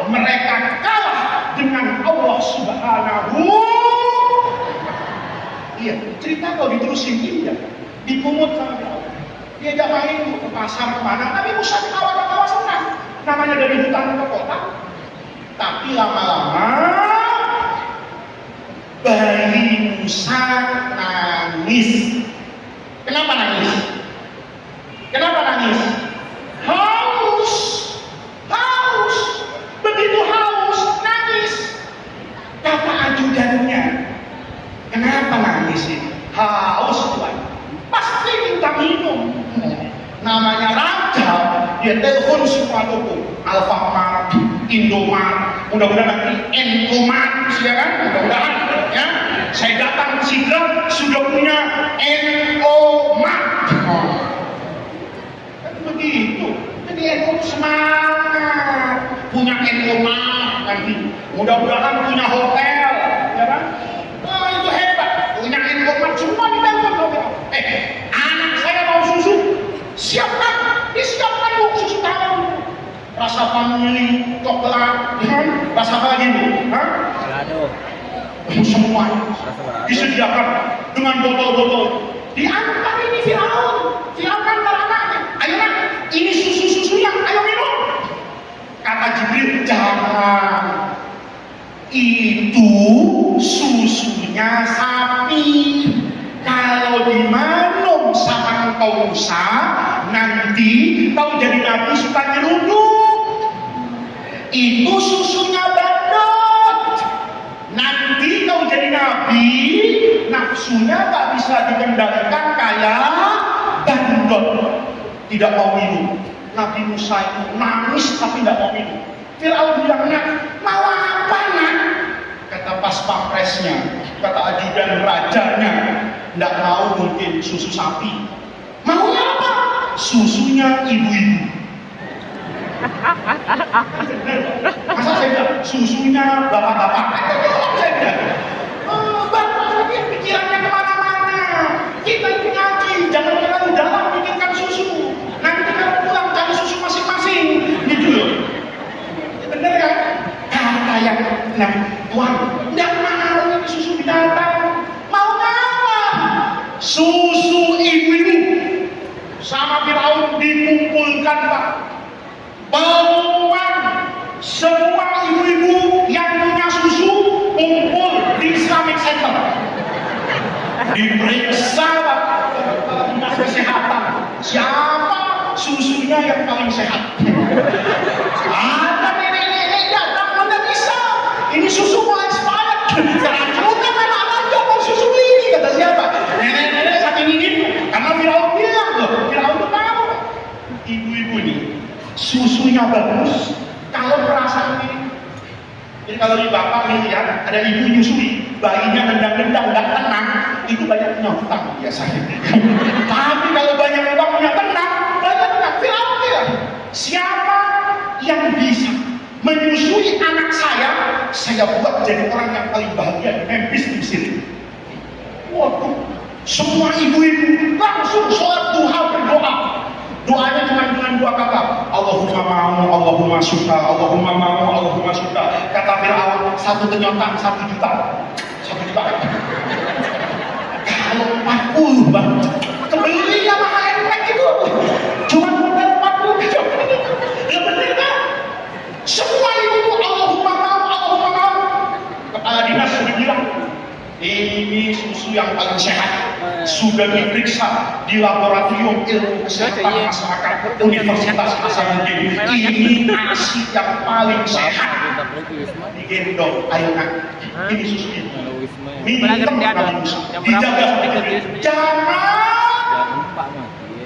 mereka kalah dengan Allah Subhanahu. Iya, cerita kalau diterusin indah, dipungut sama Fir'aun. Dia main ke pasar kemana, Nabi Musa ketawa-ketawa senang. Namanya dari hutan ke kota. Tapi lama-lama bayi Musa nangis. Kenapa nangis? Kenapa nangis? Haus. Begitu haus, nangis. Kata ajudannya, kenapa nangis ini? Haus Tuhan. Pasti minta minum. Namanya raja, dia telepon semua toko, Alfamart, Indomart, mudah-mudahan nanti Endomart, ya kan? Mudah-mudahan, ya. Saya datang Sidrap sudah punya Endomart. Kan begitu. Jadi Endom semangat, punya Endomart nanti. Mudah-mudahan punya hotel, ya kan? Oh, itu hebat, punya Endomart semua di dalam hotel. Anak saya mau susu. Siapkan, disiapkan bu susu tawar, rasa vanili, coklat, rasa apa lagi bu? Semua disediakan dengan botol-botol. Diantar ini Fir'aun antar anaknya. Ayo nak, ini susu-susunya, ayo minum. Kata Jibril, jangan. Itu susunya sapi. Kalau diminum sama engkau Musa, nanti kau jadi nabi suka nyeruduk. Itu susunya bandot. Nanti kau jadi nabi, nafsunya tak bisa dikendalikan kayak bandot. Tidak mau minum. Nabi Musa itu nangis tapi tidak mau minum. Fir'aun bilang, mau apa nak? Kata pas pampresnya, kata ajudan rajanya, tidak mau mungkin susu sapi. Maunya apa? Susunya ibu-ibu. Masa saya bilang susunya bapak-bapak? Saya bilang, bapak ini pikirannya kemana-mana. Kita itu ngaji, jangan terlalu dalam pikirkan susu. Nanti kalau pulang cari susu masing-masing, gitu loh. Bener kan? Kata yang, Tuhan, tidak mau ini susu binatang. Mau apa? Susu ibu-ibu. Sama Fir'aun dikumpulkan Pak. Pengumuman semua ibu-ibu yang punya susu kumpul di Islamic Center. Diperiksa Pak. Dinas kesehatan. Siapa susunya yang paling sehat? Ada nenek-nenek datang mana bisa? Ini susu mau expired. Keracunan memang aja mau susu ini, kata siapa? Nenek-nenek saking ingin, karena Fir'aun bilang loh, Fir'aun tuh tahu ibu-ibu ini susunya bagus kalau perasaan ini. Jadi kalau di bapak lihat ada ibu nyusui, bayinya nendang-nendang nggak tenang, itu banyak nyotang biasanya. Tapi kalau banyak utangnya tenang, banyak tenang. Fir'aun bilang, siapa yang bisa menyusui anak saya buat jadi orang yang paling bahagia di Memphis di sini. Waduh, semua ibu-ibu langsung sholat duha berdoa. Doanya cuma dengan dua kata, Allahumma ma'u, Allahumma suka, Allahumma ma'u, Allahumma suka. Kata Fir'aun, satu kenyotang 1 juta. 1 juta. Kalau 40 bang, kebeli sama HM itu cuma modal 40 juta. Ya bener kan? Semua ibu Allahumma ma'u, Allahumma ma'u. Kepala dinas sudah bilang, ini susu yang paling sehat. Sudah diperiksa di laboratorium ilmu kesehatan masyarakat Universitas Hasanuddin. Ini ASI yang paling sehat. Digendong, ayo nak, ini susu ini. Minum Nabi Musa, dijaga sampai gede. Jangan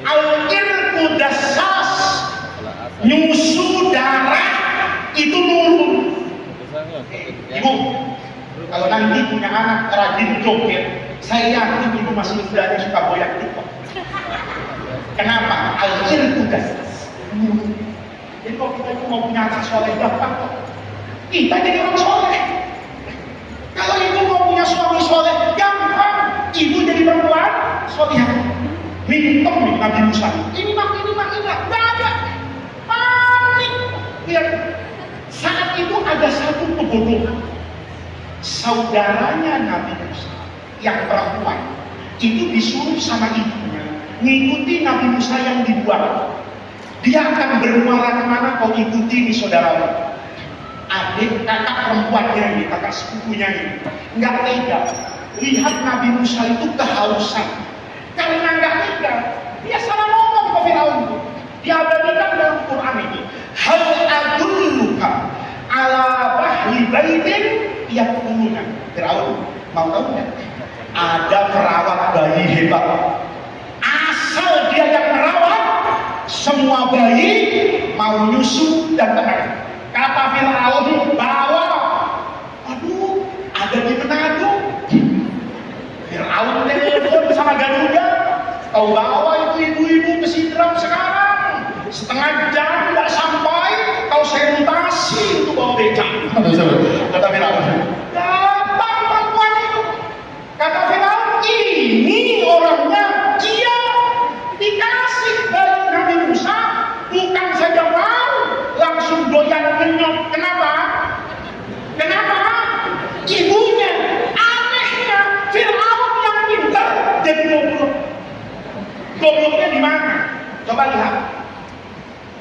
al-irku dasas, nyusu darah itu nurun. Ibu, kalau nanti punya anak rajin joget, saya yakin ibu masih mudanya suka goyang TikTok. Kenapa? Al-irku dasas. Jadi kalau kita itu mau punya anak soleh, gampang kok. Kita jadi orang soleh. Kalau ibu mau punya suami soleh, gampang. Ibu jadi perempuan soleh. Minum nih Nabi Musa. Ini mak, nggak ada. Panik. bodoh. Saudaranya Nabi Musa yang perempuan itu disuruh sama ibunya ngikuti Nabi Musa yang dibuat. Dia akan bermuara kemana, kau ikuti nih saudara. Adik kakak perempuannya ini, kakak sepupunya ini nggak tega lihat Nabi Musa itu kehausan. Karena nggak tega, dia salah ngomong ke Firaun. Dia abadikan dalam Quran ini, hal adulluka ala bahli baitin yakuluna. Firaun mau tahu nggak? Ada perawat bayi hebat, asal dia yang merawat, semua bayi mau nyusu dan tenang. Kata Firaun, bawa. Aduh, ada di Manado. Firaun telepon sama Garuda, kau bawa itu ibu-ibu ke Sidrap sekarang. Setengah jam tidak sampai, kau sentasi itu bawa becak. Kata Firaun. Datang perempuan itu. Kata Firaun, ini orangnya. Iya, dikasih dari Nabi Musa, bukan saja mau, langsung doyan kenyot. Kenapa? Kenapa? Ibunya, anehnya, Firaun yang pintar jadi goblok. Gobloknya di mana? Coba lihat.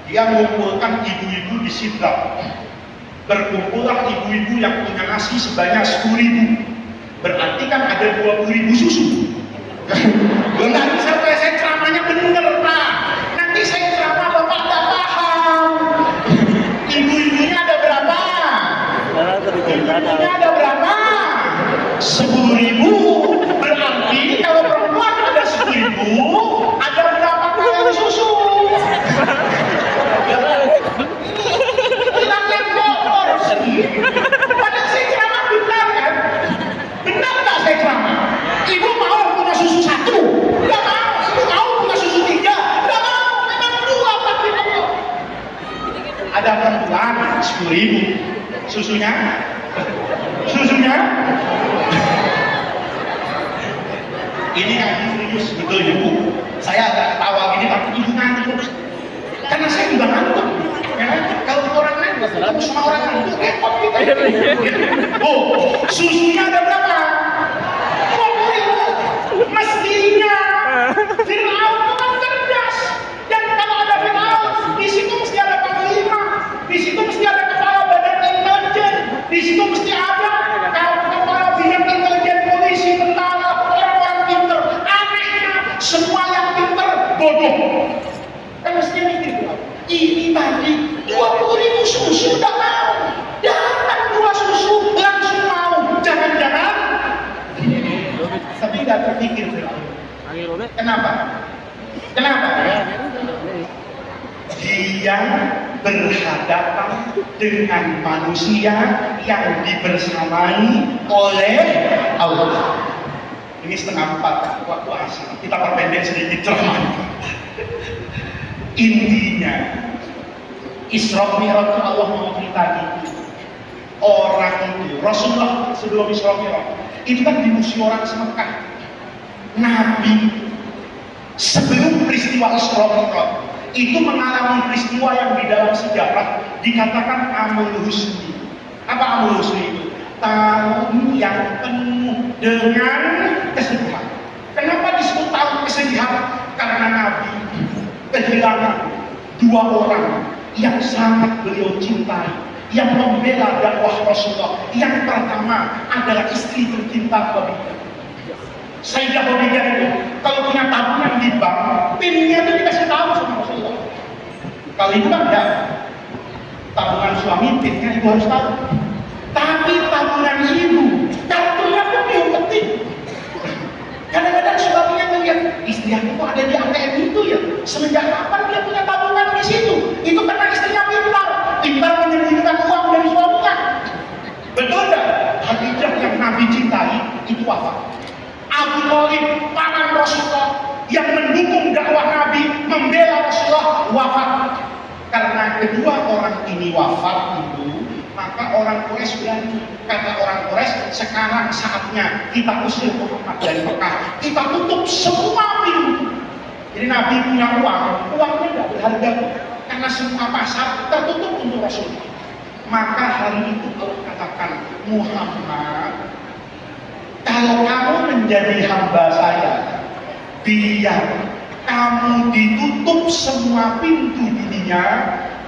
Dia mengumpulkan ibu-ibu di Sidrap. Berkumpullah ibu-ibu yang punya nasi sebanyak 10.000. Berarti kan ada 20.000 susu. Nggak bisa saya ceramahnya bener Pak. Nanti saya ceramah Bapak nggak paham. Ibu-ibunya ada berapa? Ibu-ibunya ada berapa? 10.000. Berarti kalau perempuan ada 10.000, ada berapa kali susu? Hilangnya proporsi. Padahal saya ceramah benar kan? Benar nggak saya ceramah? Ibu mau punya susu 1? Nggak mau. Ibu mau punya susu 3? Nggak mau. Memang 2 tapi Allah. Ada perempuan 10.000. Susunya? Ini yang serius betul ya Bu. Saya agak ketawa gini tapi ibu ngantuk. Karena saya juga ngantuk. Ya, kalau orang ngantuk, ketemu sama orang ngantuk repot kita. Bu, susunya ada berapa? 20.000. Mestinya Firaun itu kan cerdas. Dan kalau ada Firaun, di situ mesti ada panglima, di situ mesti ada kepala badan intelijen, di situ mesti ada kepala bidang intelijen polisi, tentara, orang-orang pinter. Anehnya semua yang pinter bodoh. Kan mesti mikir, ini tadi 20.000 susu udah mau, datang 2 susu langsung mau. Jangan-jangan tapi nggak terpikir. Kenapa? Dia berhadapan dengan manusia yang dibersamai oleh Allah. Ini 3:30 waktu asal. Kita perpendek sedikit ceramah. Intinya Isra Mi'raj itu Allah mau cerita gitu. Orang itu Rasulullah sebelum Isra Mi'raj itu kan dimusuhi orang semekah. Nabi sebelum peristiwa Isra Mi'raj itu mengalami peristiwa yang di dalam sejarah dikatakan Amul Husni. Apa Amul Husni itu? Tahun yang penuh dengan kesedihan. Kenapa disebut tahun kesedihan? Karena Nabi kehilangan 2 orang yang sangat beliau cintai, yang membela dakwah Rasulullah. Yang pertama adalah istri tercinta Khadijah. Sayyidah Khadijah itu kalau punya tabungan di bank, pinnya itu dikasih tahu sama Rasulullah. Kalau itu kan enggak, tabungan suami pinnya ibu harus tahu. Tapi tabungan ibu, kartunya pun diumpetin. Kadang-kadang suaminya melihat istri aku kok ada di ATM itu ya. Semenjak kapan dia punya tabungan di situ? Itu karena istrinya pintar menyembunyikan uang dari suaminya. Betul enggak? Khadijah yang Nabi cintai itu wafat. Abu Thalib paman Rasulullah yang mendukung dakwah Nabi, membela Rasulullah, wafat. Karena kedua orang ini wafat itu, maka orang Quraisy berani. Kata orang Quraisy, sekarang saatnya kita usir Muhammad dari Mekah, kita tutup semua pintu. Jadi Nabi punya uangnya tidak berharga karena semua pasar tertutup untuk Rasulullah. Maka hari itu Allah katakan, Muhammad, kalau kamu menjadi hamba saya, biar kamu ditutup semua pintu dunia,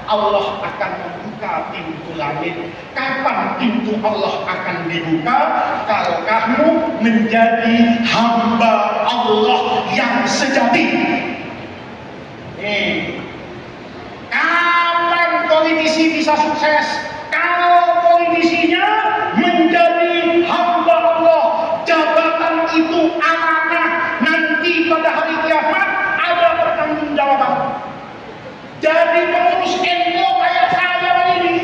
Allah akan membuka pintu langit. Kapan pintu Allah akan dibuka? Kalau kamu menjadi hamba Allah yang sejati. Kapan politisi bisa sukses? Kalau politisinya menjadi hamba Allah. Jabatan itu amanah. Nanti pada hari kiamat ada pertanggungjawaban. Jadi pengurus NU kayak saya ini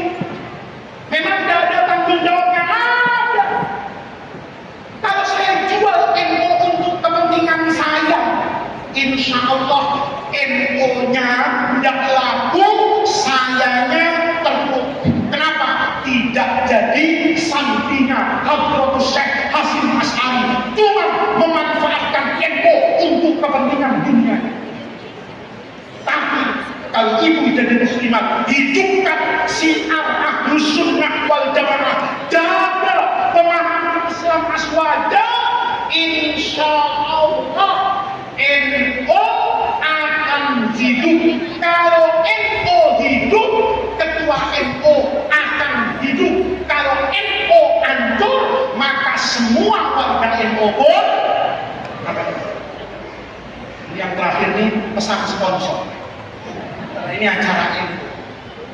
memang tidak ada tanggung jawabnya. Ada. Kalau saya jual NU untuk kepentingan saya, insya Allah NU-nya tidak laku, sayanya terpuk. Kenapa? Tidak jadi santrinya Hadratus Syekh Hasyim Asy'ari, cuma memanfaatkan NU untuk kepentingan dunia. Tapi kalau ibu jadi muslimat, hidupkan syiar Ahlus Sunnah wal Jamaah, jaga pemahaman Islam aswaja, insya Allah NU akan hidup. Kalau NU hidup, ketua NU akan hidup. Kalau NU hancur, maka semua warga NU pun akan hidup. Yang terakhir nih pesan sponsor. Ini acara ini.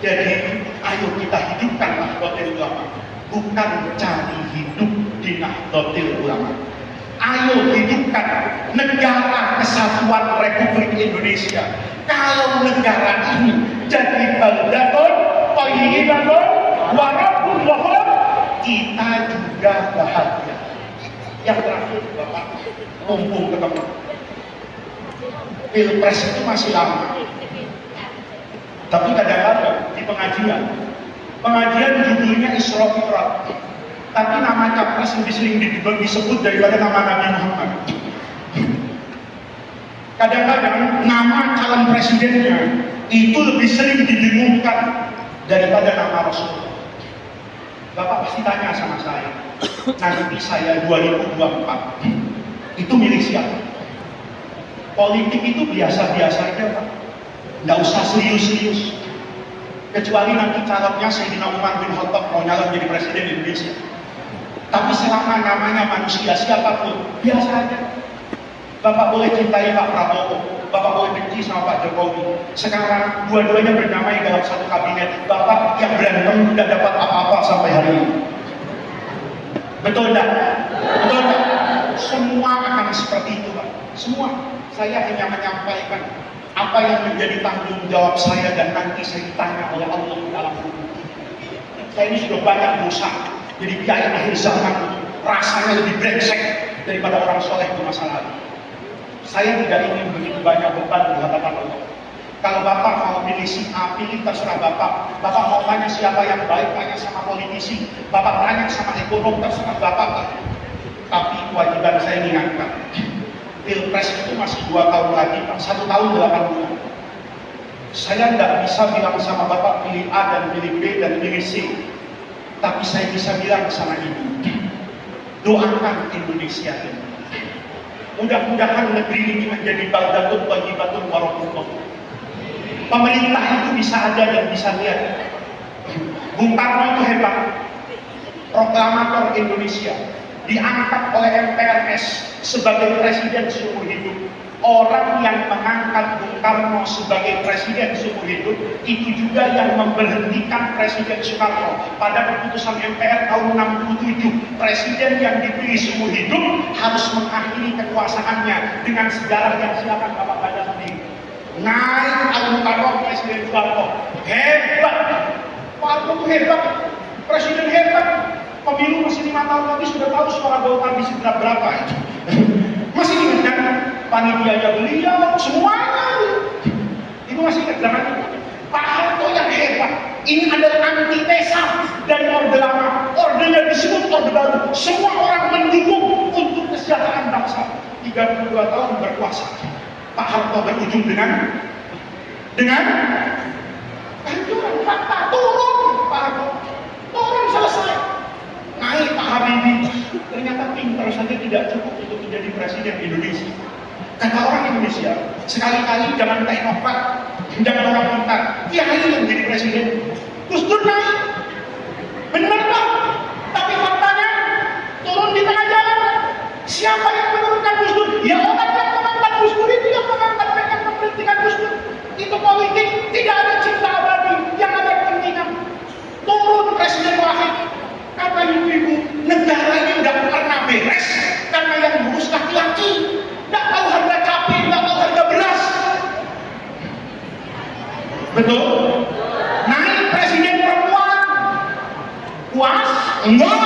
Jadi ayo kita hidupkan Nahdlatul Ulama, bukan cari hidup di Nahdlatul Ulama. Ayo hidupkan negara kesatuan Republik Indonesia. Kalau negara ini jadi baldatun thayyibatun wa rabbul ghafur, kita juga bahagia. Yang terakhir Bapak, mumpung ketemu, Pilpres itu masih lama. Tapi kadang-kadang di pengajian judulnya Isra Mi'raj, tapi nama capres lebih sering disebut daripada nama Nabi Muhammad. Kadang-kadang nama calon presidennya itu lebih sering didengungkan daripada nama Rasulullah. Bapak pasti tanya sama saya, nanti saya 2024 itu milih siapa? Politik itu biasa-biasa aja Pak, nggak usah serius-serius. Kecuali nanti calonnya Sayyidina Umar bin Khattab mau nyalon jadi presiden Indonesia. Tapi selama namanya manusia siapapun, biasa aja. Bapak boleh cintai Pak Prabowo, Bapak boleh benci sama Pak Jokowi. Sekarang dua-duanya berdamai dalam satu kabinet. Bapak yang berantem tidak dapat apa-apa sampai hari ini. Betul tak? Betul tak? Semua akan seperti itu Pak. Semua. Saya hanya menyampaikan apa yang menjadi tanggung jawab saya dan nanti saya ditanya oleh Allah dalam kubur. Saya ini sudah banyak dosa. Jadi biaya akhir zaman rasanya lebih brengsek daripada orang soleh di masa lalu. Saya tidak ingin begitu banyak beban di hadapan Allah. Kalau Bapak mau pilih si A, pilih terserah Bapak. Bapak mau tanya siapa yang baik, tanya sama politisi. Bapak tanya sama ekonom, terserah Bapak. Tapi kewajiban saya ingatkan, Pilpres itu masih 2 tahun lagi, 1 tahun 8 bulan. Saya tidak bisa bilang sama Bapak pilih A dan pilih B dan pilih C. Tapi saya bisa bilang sama Ibu, doakan Indonesia ini. Mudah-mudahan negeri ini menjadi baldatun thayyibatun wa rabbul ghafur. Pemerintah itu bisa ada dan bisa lihat. Bung Karno itu hebat, proklamator Indonesia, diangkat oleh MPRS sebagai presiden seumur hidup. Orang yang mengangkat Bung Karno sebagai presiden seumur hidup itu juga yang memberhentikan Presiden Soekarno pada keputusan MPR tahun 67. Presiden yang dipilih seumur hidup harus mengakhiri kekuasaannya dengan sejarah yang silakan Bapak baca sendiri. Naik Al-Mukarram Presiden Soekarno, hebat. Pak Harto itu hebat, presiden hebat. Pemilu masih 5 tahun lagi sudah tahu suara Golkar di berapa itu. Masih ingat kan? Panitianya beliau, semuanya. Itu masih ingat zaman itu. Pak Harto yang hebat. Ini adalah antitesa dari Orde Lama. Ordenya disebut Orde Baru. Semua orang mendukung untuk kesejahteraan bangsa. 32 tahun berkuasa. Pak Harto berujung dengan hancuran fakta turun Pak Harto. Sekali-kali jangan teknokrat, jangan orang pintar, kiai yang jadi presiden. Gus Dur naik, benar Pak. Tapi faktanya turun di tengah jalan. Siapa yang menurunkan Gus Dur? Ya orang yang mengangkat Gus Dur itu yang mengangkat mereka kepentingan Gus Dur. Itu politik, tidak ada cinta abadi, yang ada kepentingan. Turun presiden wahid. Kata ibu-ibu, negara ini tidak pernah beres karena yang ngurus laki-laki. Tidak tahu harga cabai, tidak tahu harga beras. Betul? Naik presiden perempuan. Puas? Enggak.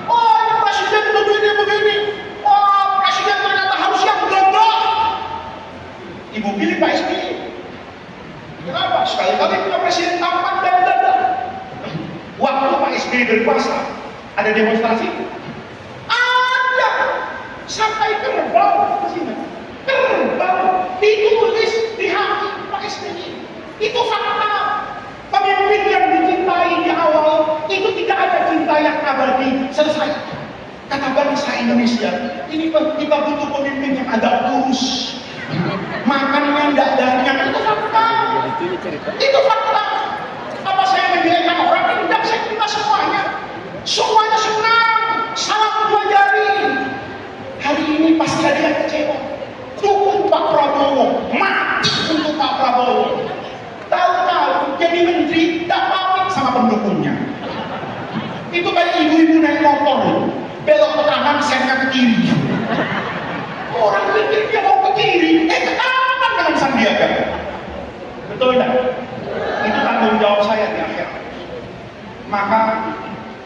Oh, ini presiden begini. Oh, presiden ternyata harus yang gagah. Ibu pilih Pak SBY. Kenapa? Sekali-kali punya presiden tampan dan gagah. Waktu Pak SBY berkuasa, ada demonstrasi? Ada. Sampai kerbau ke sini. Kerbau ditulis di hati Pak SBY. Itu fakta. Pemimpin yang dicintai di awal itu tidak ada cinta yang abadi. Selesai. Kata bangsa Indonesia, ini kita butuh pemimpin yang agak kurus, makannya tidak banyak. Itu fakta. Itu fakta. Apa saya menjelekan orang? Tidak, saya terima semuanya. Semuanya senang. Salam dua jari. Hari ini pasti ada yang kecewa. Dukung Pak Prabowo, mati untuk Pak Prabowo. Tahu-tahu jadi menteri tak pamit sama pendukungnya. Itu kayak ibu-ibu naik motor, belok ke kanan, sennya ke kiri. Orang pikir dia mau ke kiri, ke kanan dengan Sandiaga. Betul tak? Itu tanggung jawab saya di akhir. Maka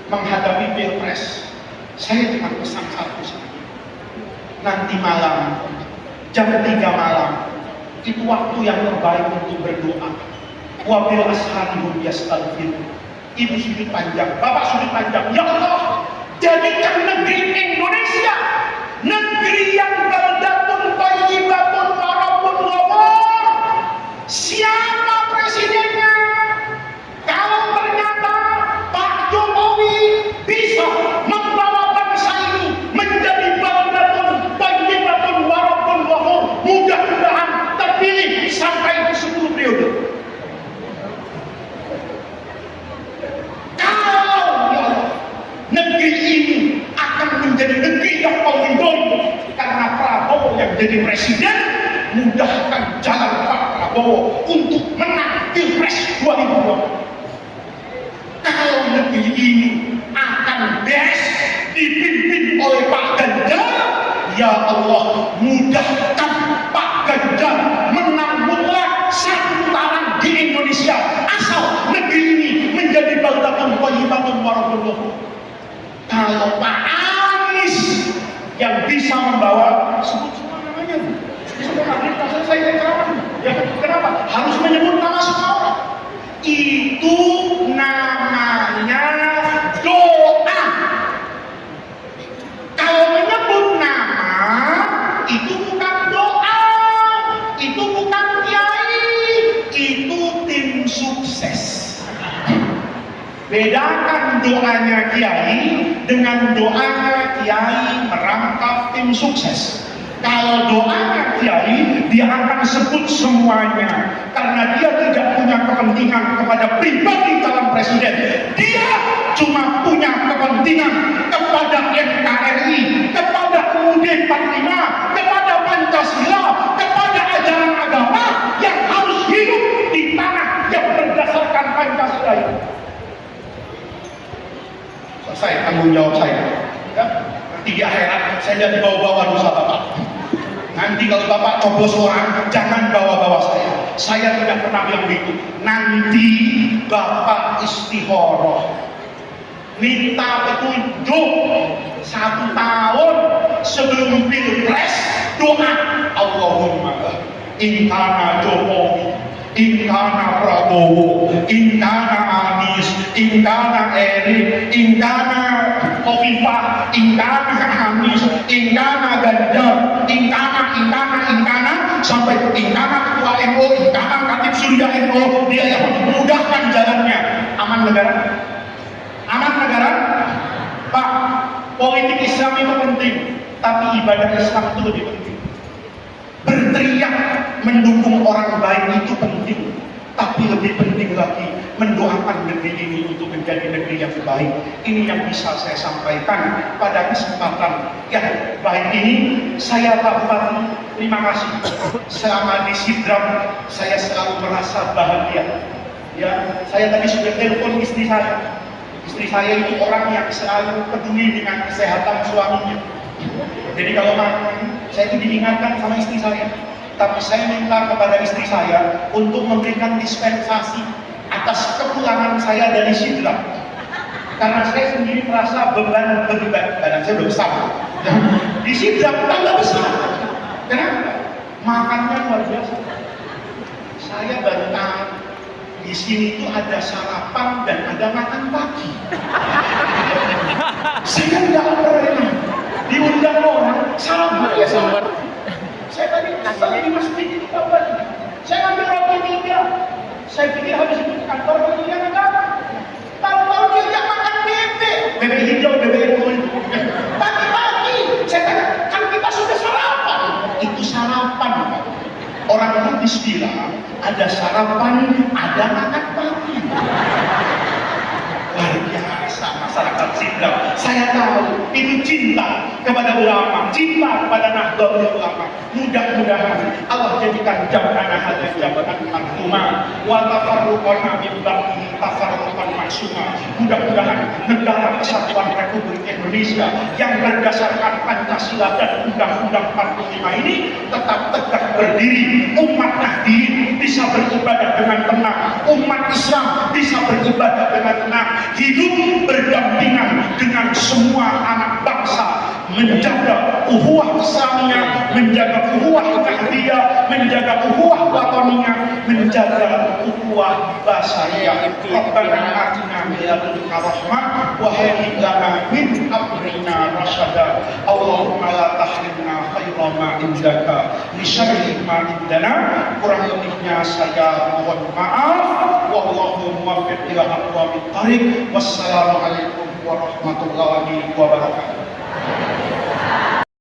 menghadapi pilpres, saya cuma pesan satu saja. Nanti malam, jam 3 malam, itu waktu yang terbaik untuk berdoa. Wabil ashari hum yastaghfir. Ibu sudut panjang, bapak sudut panjang. Ya Allah, jadikan negeri Indonesia negeri yang baldatun thayyibatun wa rabbun ghafur. Siapa presidennya? Kalau ternyata Pak Jokowi bisa membawa bangsa ini menjadi baldatun thayyibatun wa rabbun ghafur, mudah-mudahan terpilih sampai 10 periode. Negeri ini akan menjadi negeri yang paling karena Prabowo yang jadi presiden. Mudahkan jalan Pak Prabowo untuk menang Pilpres 2020. Kalau negeri ini akan beres dipimpin oleh Pak Ganjar, ya Allah, mudahkan Pak Ganjar menang mutlak 1 putaran di Indonesia, asal negeri ini menjadi baldatun thayyibatun wa rabbun ghafur. Kalau Pak Anies yang bisa membawa, sebut semua namanya, sudah tidak selesai ceramah. Ya kenapa? Harus menyebut nama semua orang. Itu namanya doa. Kalau menyebut nama, itu bukan doa, itu bukan kiai, itu tim sukses. Bedakan doanya kiai dengan doanya kiai merangkap tim sukses. Kalau doanya kiai, dia akan sebut semuanya karena dia tidak punya kepentingan kepada pribadi calon presiden. Dia cuma punya kepentingan kepada NKRI, kepada UUD 45, kepada Pancasila, kepada ajaran agama yang harus hidup di tanah yang berdasarkan Pancasila itu. Saya tanggung jawab saya. Ya, nanti di akhirat saya jadi bawa-bawa dosa bapak. Nanti kalau bapak coblos orang, jangan bawa-bawa saya. Saya tidak pernah bilang begitu. Nanti bapak istikharah, minta petunjuk 1 tahun sebelum pilpres, doa Allahumma inkana Jokowi, inkana Prabowo, inkana Anies, inkana Erik, inkana Khofifah, inkana Anies, inkana Ganjar, inkana sampai inkana ketua NU, inkana Katib Surya NU, dia yang memudahkan jalannya. Aman negara? Aman negara? Pak, politik Islam itu penting, tapi ibadah Islam itu lebih penting. Berteriak Mendukung orang baik itu penting, tapi lebih penting lagi mendoakan negeri ini untuk menjadi negeri yang baik. Ini yang bisa saya sampaikan pada kesempatan yang baik ini. Saya dapat terima kasih. Selama di Sidrap saya selalu merasa bahagia. Ya, saya tadi sudah telepon istri saya. Istri saya itu orang yang selalu peduli dengan kesehatan suaminya. Jadi kalau makan, saya itu diingatkan sama istri saya. Tapi saya minta kepada istri saya untuk memberikan dispensasi atas kepulangan saya dari Sidrap. Karena saya sendiri merasa beban badan saya udah besar. Di Sidrap tambah besar. Kenapa? Makannya luar biasa. Saya baru tahu di sini itu ada sarapan dan ada makan pagi. Saya nggak pernah diundang orang sarapan ya sumber. Saya tadi di masjid itu kapan? Saya ambil roti 3. Saya pikir habis itu kantor roti yang enggak. Tahu-tahu dia tidak makan bebek hijau, bebek kuning. Pagi-pagi, saya tanya, kan kita sudah sarapan. Itu sarapan. Orang hadis bilang ada sarapan, ada makan pagi. Luar biasa masyarakat Sidrap. Saya tahu itu cinta kepada ulama, cinta kepada Nahdlatul Ulama. Mudah-mudahan Allah jadikan jam'ana hadza jam'an marhuma wa tafarruqana min ba'dihi tafarruqan maksuma. Mudah-mudahan negara kesatuan Republik Indonesia yang berdasarkan Pancasila dan Undang-Undang 45 ini tetap tegak berdiri. Umat Nahdlatul bisa beribadah dengan tenang, umat Islam bisa beribadah dengan tenang, hidup berdampingan dengan semua anak bangsa, menjaga ukhuwah Islamiyah, menjaga ukhuwah Nahdliyah, menjaga ukhuwah wataniyah, menjaga ukhuwah basariyah. Rabbana atina min ladunka rahmah wa hayyi lana min amrina rasyada. Allahumma la tahrimna khaira ma indaka li syarri ma indana. Kurang lebihnya saya mohon maaf. Wallahu muwaffiq ila aqwamit thariq. Wassalamualaikum warahmatullahi wabarakatuh.